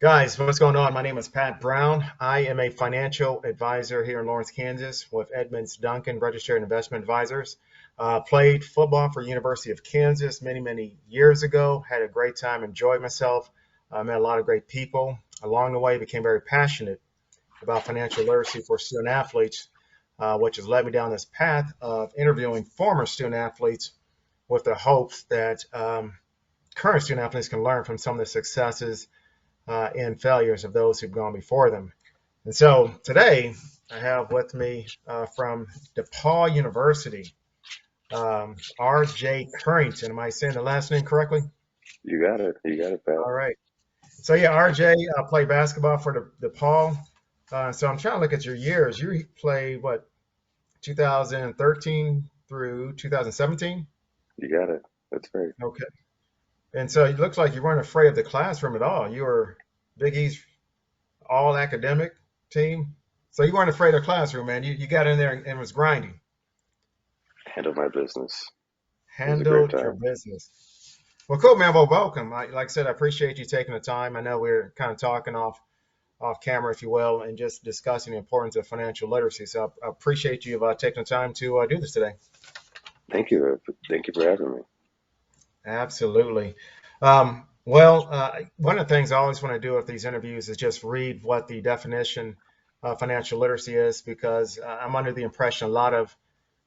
Guys, what's going on? My name is Pat Brown. I am a financial advisor here in Lawrence, Kansas with Edmonds Duncan, Registered Investment Advisors. Played football for University of Kansas many, many years ago. Had a great time, enjoyed myself, met a lot of great people. Along the way, became very passionate about financial literacy for student athletes, which has led me down this path of interviewing former student athletes with the hopes that current student athletes can learn from some of the successes and failures of those who've gone before them. And so today I have with me from DePaul University, RJ Curington. Am I saying the last name correctly? You got it. You got it, Pat. All right. So yeah, RJ played basketball for the DePaul. So I'm trying to look at your years. You played what, 2013 through 2017? You got it. That's great. Okay. And so it looks like you weren't afraid of the classroom at all. You were Big East all academic team. So you weren't afraid of classroom, man. You got in there and was grinding. Handle my business. It was a great Handled your time. business. Well, cool, man. Well, welcome. Like I said, I appreciate you taking the time. I know we are kind of talking off camera, if you will, and just discussing the importance of financial literacy. So I appreciate you taking the time to do this today. Thank you. Thank you for having me. Absolutely. One of the things I always want to do with these interviews is just read what the definition of financial literacy is, because I'm under the impression a lot of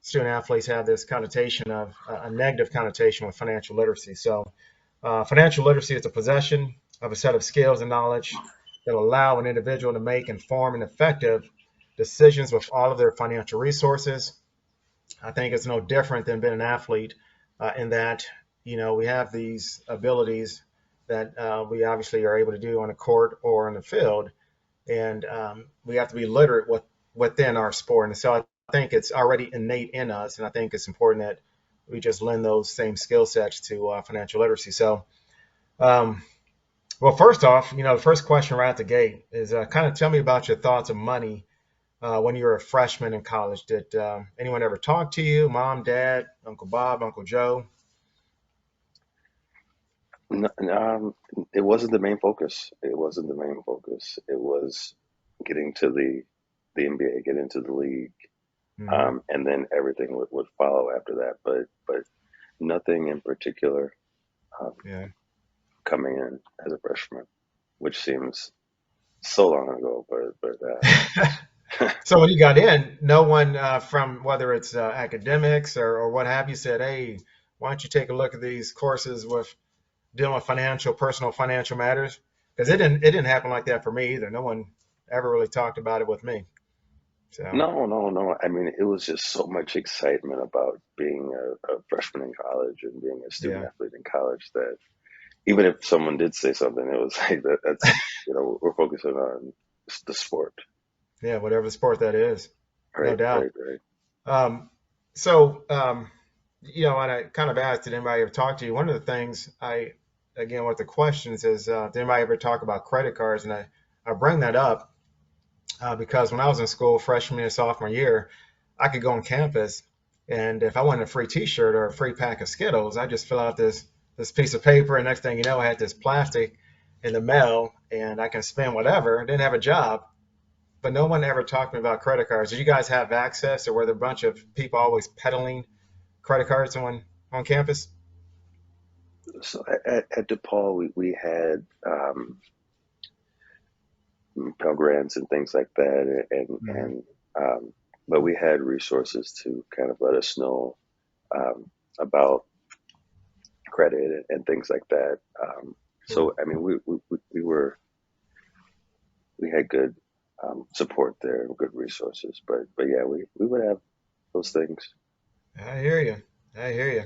student athletes have this connotation of a negative connotation with financial literacy. So, financial literacy is a possession of a set of skills and knowledge that allow an individual to make informed and effective decisions with all of their financial resources. I think it's no different than being an athlete in that, we have these abilities that we obviously are able to do on a court or in the field, and we have to be literate within our sport. And so I think it's already innate in us, and I think it's important that we just lend those same skill sets to financial literacy. So, um, well, first off, the first question right at the gate is kind of tell me about your thoughts of money when you were a freshman in college. Did anyone ever talk to you? Mom, dad, Uncle Bob, Uncle Joe? It wasn't the main focus. It wasn't the main focus. It was getting to the NBA, get into the league, Hmm. and then everything would follow after that. But nothing in particular um, Yeah. coming in as a freshman, which seems so long ago. So when you got in, no one from whether it's academics or what have you said, "Hey, why don't you take a look at these courses with dealing with personal financial matters?" Because it didn't happen like that for me either. No one ever really talked about it with me. So No, no, no. I mean, it was just so much excitement about being a freshman in college and being a student yeah, athlete in college that even if someone did say something, it was like we're focusing on the sport. yeah, whatever the sport that is, no Right, doubt. right, right. Um, so, and I kind of asked, did anybody ever talk to you? One of the things again, with the questions is, did anybody ever talk about credit cards? And I bring that up because when I was in school, freshman and sophomore year, I could go on campus, and if I wanted a free T-shirt or a free pack of Skittles, I just fill out this piece of paper, and next thing you know, I had this plastic in the mail, and I can spend whatever. I didn't have a job, but no one ever talked to me about credit cards. Did you guys have access, or were there a bunch of people always peddling credit cards on campus? So at DePaul, we had Pell Grants and things like that, Hmm. and but we had resources to kind of let us know um, about credit and things like that. Cool. So I mean, we had good support there and good resources. But yeah, we would have those things. I hear you. I hear you.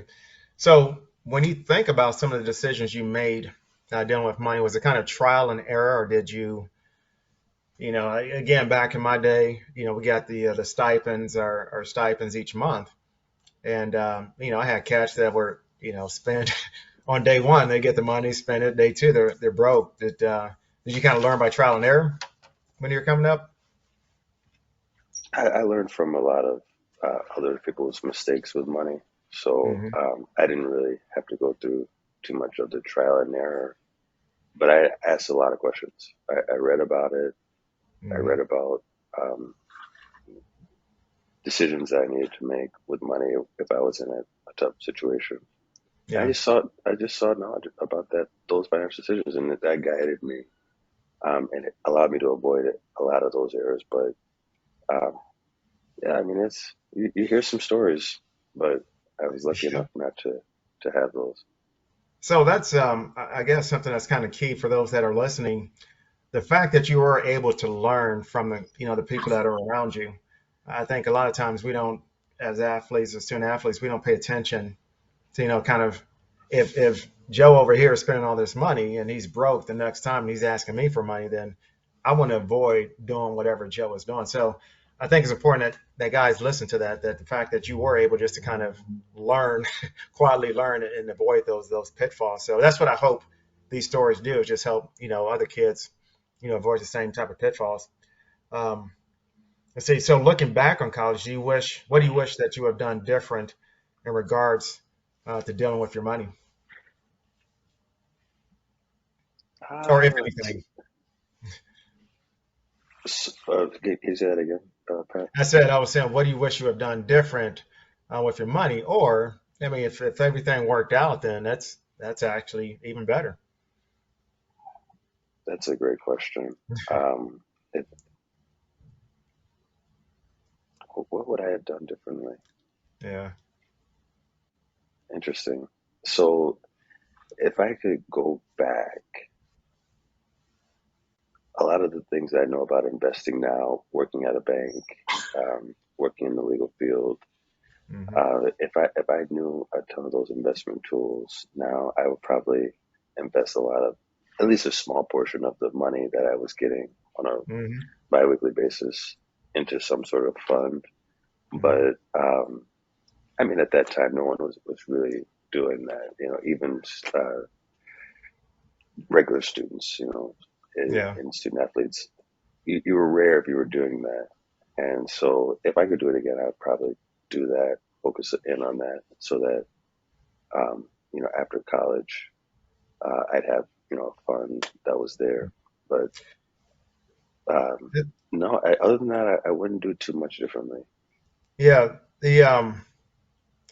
So when you think about some of the decisions you made dealing with money, was it kind of trial and error, or did you, again, back in my day, we got the stipends, our stipends each month, and I had cats that were, spent on day one, they get the money, spend it. Day two, they're broke. Did you kind of learn by trial and error when you were coming up? I learned from a lot of other people's mistakes with money, so Hmm. I didn't really have to go through too much of the trial and error but I asked a lot of questions. I read about it. I Hmm. read about um, decisions I needed to make with money if I was in a tough situation. And Yeah. I just saw knowledge about those financial decisions, and that guided me, and it allowed me to avoid a lot of those errors. But um, yeah, I mean, you hear some stories, but I was lucky enough not to have those. So that's, I guess, something that's kind of key for those that are listening. The fact that you were able to learn from the people that are around you. I think a lot of times we don't, as athletes, as student athletes, we don't pay attention to, kind of, if Joe over here is spending all this money and he's broke the next time and he's asking me for money, then I want to avoid doing whatever Joe is doing. So I think it's important that guys listen to that the fact that you were able just to kind of learn, quietly learn and avoid those pitfalls. So that's what I hope these stories do, is just help, other kids, avoid the same type of pitfalls. Um, let's see. So looking back on college, what do you wish that you have done different in regards to dealing with your money, or if Let's see. anything? Can you say that again, Pat? I was saying, what do you wish you have done different with your money? Or, I mean, if everything worked out, then that's actually even better. That's a great question. Um, if, what would I have done differently? Yeah. Interesting. So, if I could go back, a lot of the things I know about investing now, working at a bank, working in the legal field, Hmm. if I knew a ton of those investment tools now, I would probably invest a lot of, at least a small portion of the money that I was getting on a Hmm. biweekly basis into some sort of fund. Hmm. But I mean, at that time, no one was really doing that. Even regular students, Yeah. and student athletes, you were rare if you were doing that. And so, if I could do it again, I'd probably do that, focus in on that, so that after college, I'd have a fund that was there. But um, no, other than that, I wouldn't do too much differently. Yeah. The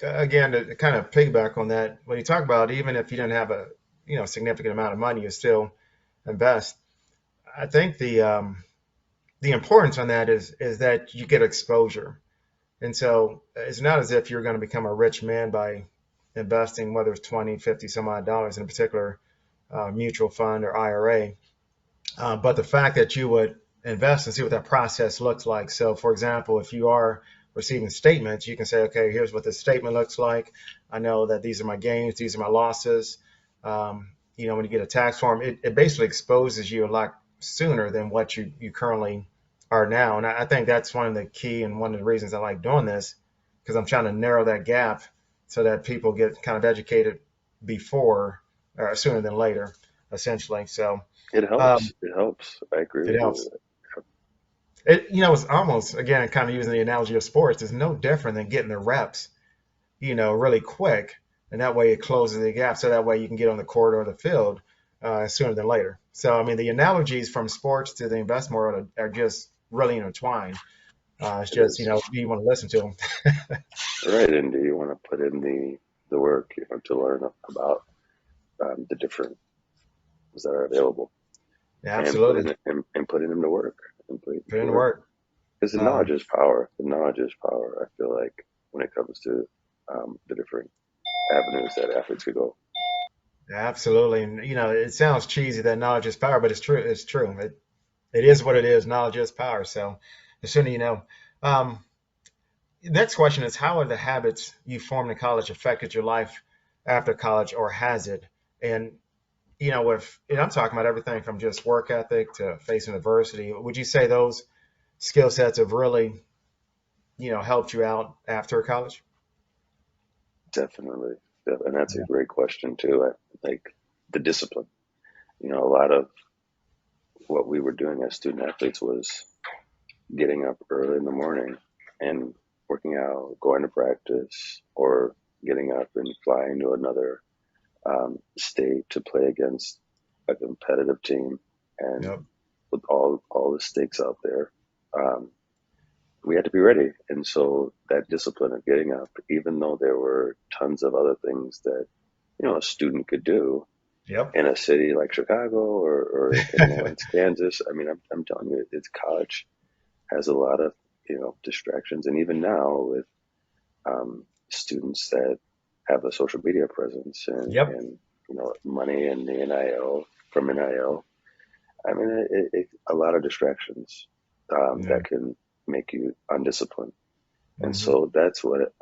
again, to kind of piggyback on that, when you talk about, even if you didn't have a significant amount of money, you still invest. I think the importance on that is that you get exposure. And so it's not as if you're going to become a rich man by investing, whether it's 20, 50, some odd dollars in a particular mutual fund or IRA. But the fact that you would invest and see what that process looks like. So, for example, if you are receiving statements, you can say, okay, here's what this statement looks like. I know that these are my gains, these are my losses. When you get a tax form, it basically exposes you a lot sooner than what you currently are now. And I think that's one of the key and one of the reasons I like doing this, because I'm trying to narrow that gap so that people get kind of educated before or sooner than later, essentially. So It um, helps. It helps. I agree it with helps. you. It's almost, again, kind of using the analogy of sports, it's no different than getting the reps, really quick. And that way it closes the gap. So that way you can get on the court or the field sooner than later. So, I mean, the analogies from sports to the investment world are just really intertwined. It's It just, is. you want to listen to them. Right, and do you want to put in the work, to learn about the different things that are available, Yeah, and absolutely. putting them to work, and putting them Put to in the work. work. Because the knowledge Um, is power. The knowledge is power. I feel like when it comes to the different avenues that athletes could go. Absolutely. And, it sounds cheesy that knowledge is power, but it's true. It's true. It is what it is. Knowledge is power. So the sooner you know. Um, Next question is, how have the habits you formed in college affected your life after college, or has it? And I'm talking about everything from just work ethic to facing adversity. Would you say those skill sets have really, helped you out after college? Definitely. And that's a Yeah. great question too. Like the discipline. A lot of what we were doing as student athletes was getting up early in the morning and working out, going to practice, or getting up and flying to another state to play against a competitive team, and Yep. with all the stakes out there, um, we had to be ready. And so that discipline of getting up, even though there were tons of other things that a student could do Yep. in a city like Chicago or in Lawrence, Kansas. I mean, I'm telling you, it's college has a lot of distractions, and even now with students that have a social media presence Yep. and money and the NIL from NIL. I mean, a lot of distractions Yeah. that can make you undisciplined, and Hmm. so that's what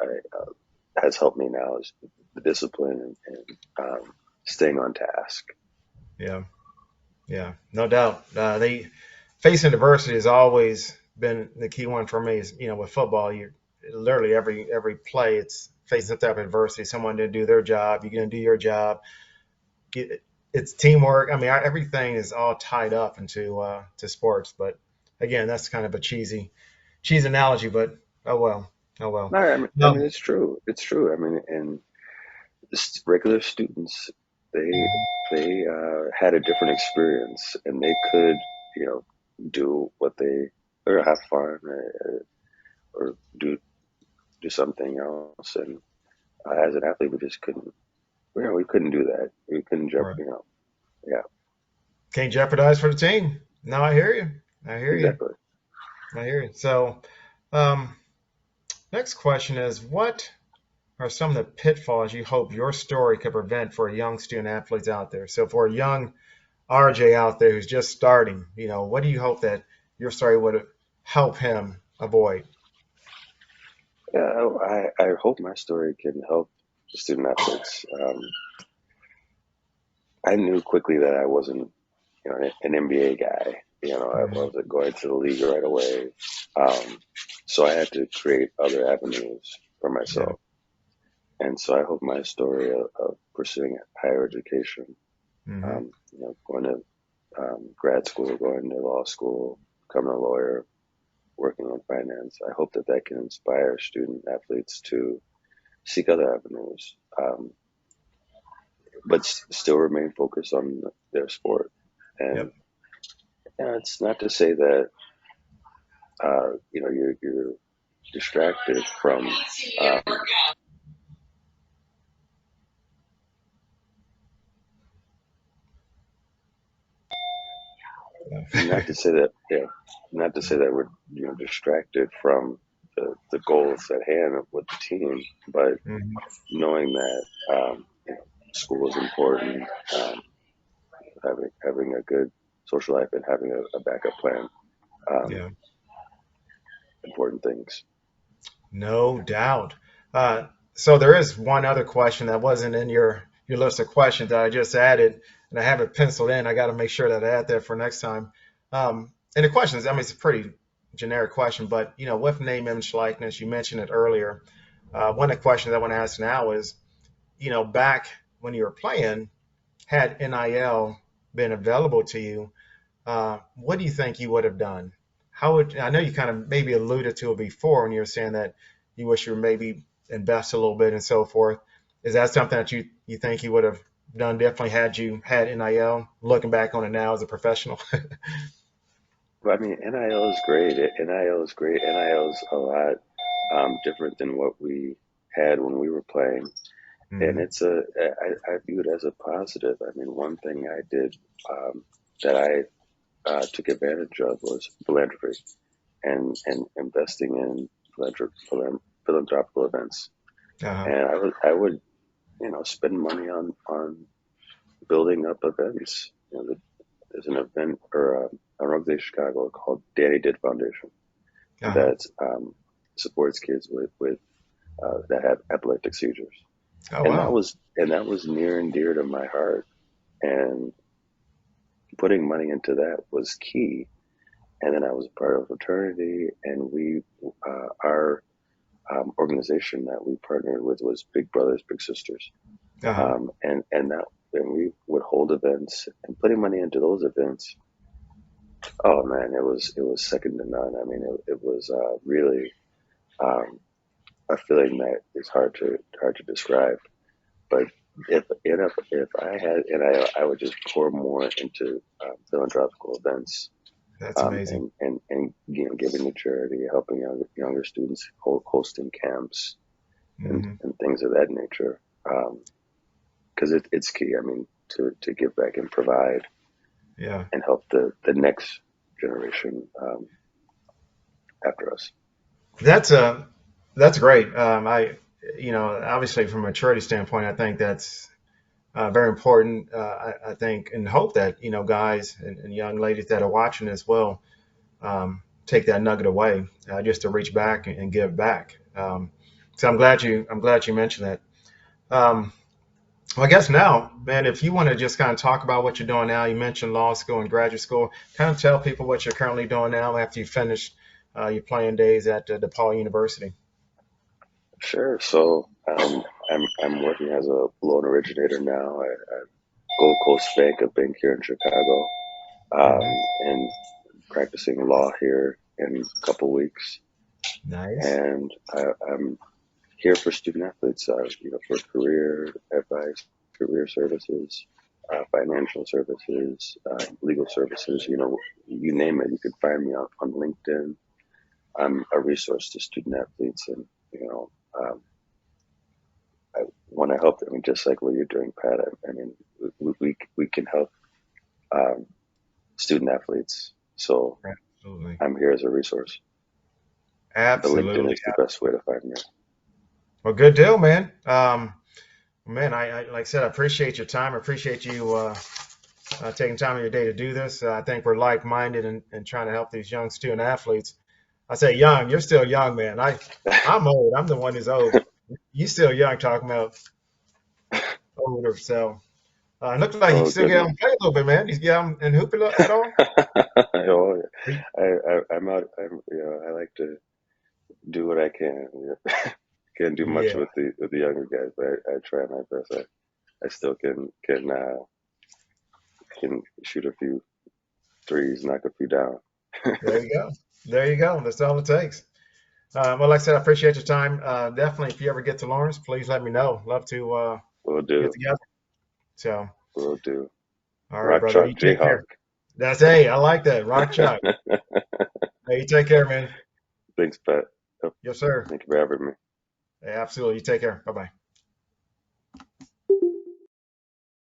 has helped me now is the discipline and staying on task. Yeah. Yeah. No doubt. They facing adversity has always been the key one for me. Is with football, you literally every play it's facing some type of adversity. Someone didn't do their job. You're going to do your job. It's teamwork. I mean, everything is all tied up into to sports. But again, that's kind of a cheesy analogy. But oh well. Oh well. No, I No. mean it's true. It's true. I mean, and regular students, they had a different experience, and they could, you know, do what they or have fun or do something else. And as an athlete, we just couldn't. We couldn't do that. We couldn't jump. Right. Yeah, Can't jeopardize for the team. No, I hear you. I hear you. exactly. I hear you. So, um, next question is, what are some of the pitfalls you hope your story could prevent for young student athletes out there? So, for a young RJ out there who's just starting, what do you hope that your story would help him avoid? Yeah, I hope my story can help student athletes. I knew quickly that I wasn't, an NBA guy. I Mhm. wasn't going to the league right away. Um, so I had to create other avenues for Yeah. myself. And so I hope my story of pursuing higher education, Hmm. going to grad school, going to law school, becoming a lawyer, working in finance, I hope that that can inspire student athletes to seek other avenues, but still remain focused on their sport. And Yep. it's not to say that you're distracted from um, not Yeah. to say that not to say that we're distracted from the goals at hand with the team, but Hmm. knowing that school is important, um, having a good social life and having a backup plan, um, Yeah. important things. No doubt. So there is one other question that wasn't in your list of questions that I just added, and I have it penciled in. I got to make sure that I add that for next time. And the question is, I mean, it's a pretty generic question, but with name, image, likeness, you mentioned it earlier. One of the questions I want to ask now is, back when you were playing, had NIL been available to you, what do you think you would have done? How would I know you kind of maybe alluded to it before when you were saying that you wish you were maybe invest a little bit and so forth. Is that something that you think you would have done differently had you had NIL? Looking back on it now as a professional. But I mean, NIL is great. NIL is great. NIL is a lot different than what we had when we were playing, and Hmm. I view it as a positive. I mean, one thing I did that I took advantage of was philanthropy and investing in philanthropical events. Uh-huh. And I would spend money on building up events. There's an event or an organization in Chicago called Danny Did Foundation Uh-huh. that supports kids with that have epileptic seizures, Oh and wow. that was near and dear to my heart. And putting money into that was key. And then I was a part of a fraternity, and our organization that we partnered with was Big Brothers Big Sisters, Uh-huh. and we would hold events and putting money into those events. Oh man, it was second to none. I mean, it was really um, a feeling that is hard to describe. But if I had, and I would just pour more into philanthropical events, That's amazing. and giving to charity, helping younger students, hosting camps Hmm. and things of that nature. Because it's key. I mean, to give back and provide Yeah. and help the next generation after us. That's that's great. Obviously from a charity standpoint, I think that's very important. I think and hope that guys and young ladies that are watching as well take that nugget away, just to reach back and give back. So I'm glad you mentioned that. Um, well, I guess now, man, if you want to just kind of talk about what you're doing now, you mentioned law school and graduate school. Kind of tell people what you're currently doing now after you finish your playing days at DePaul University. Sure. So I'm working as a loan originator now at Gold Coast Bank, a bank here in Chicago, Hmm. and practicing law here in a couple weeks. Nice. And I'm here for student athletes, for career advice, career services, financial services, legal services. You name it, you can find me on LinkedIn. I'm a resource to student athletes, and I want to help them. I mean, just like what you're doing, Pat. I mean, we can help um, student athletes. So Absolutely. I'm here as a resource. The LinkedIn Absolutely. is the best way to find me. Well, good deal, man. Man, like I said, I appreciate your time. I appreciate you taking time of your day to do this. I think we're like-minded in trying to help these young student athletes. I say young, you're still young, man. I'm old. I'm the one who's old. You still young, talking about older. So it looks like you Oh still get out goodness. and play a little bit, man. You get out and hoop it at all? Oh, I'm out. I like to do what I can. Can't do much Yeah, with the younger guys, but I try my best. I still can shoot a few threes, knock a few down. there you go. There you go. That's all it takes. Well, like I said, I appreciate your time. Definitely, if you ever get to Lawrence, please let me know. Love to Will get do. together. So, Will do. all right, Rock brother. You chalk take Jayhawk. care. That's hey, I like that. Rock chalk. Hey, you take care, man. Thanks, Pat. Yep. Yes, sir. Thank you for having me. Hey, absolutely. You take care. Bye bye.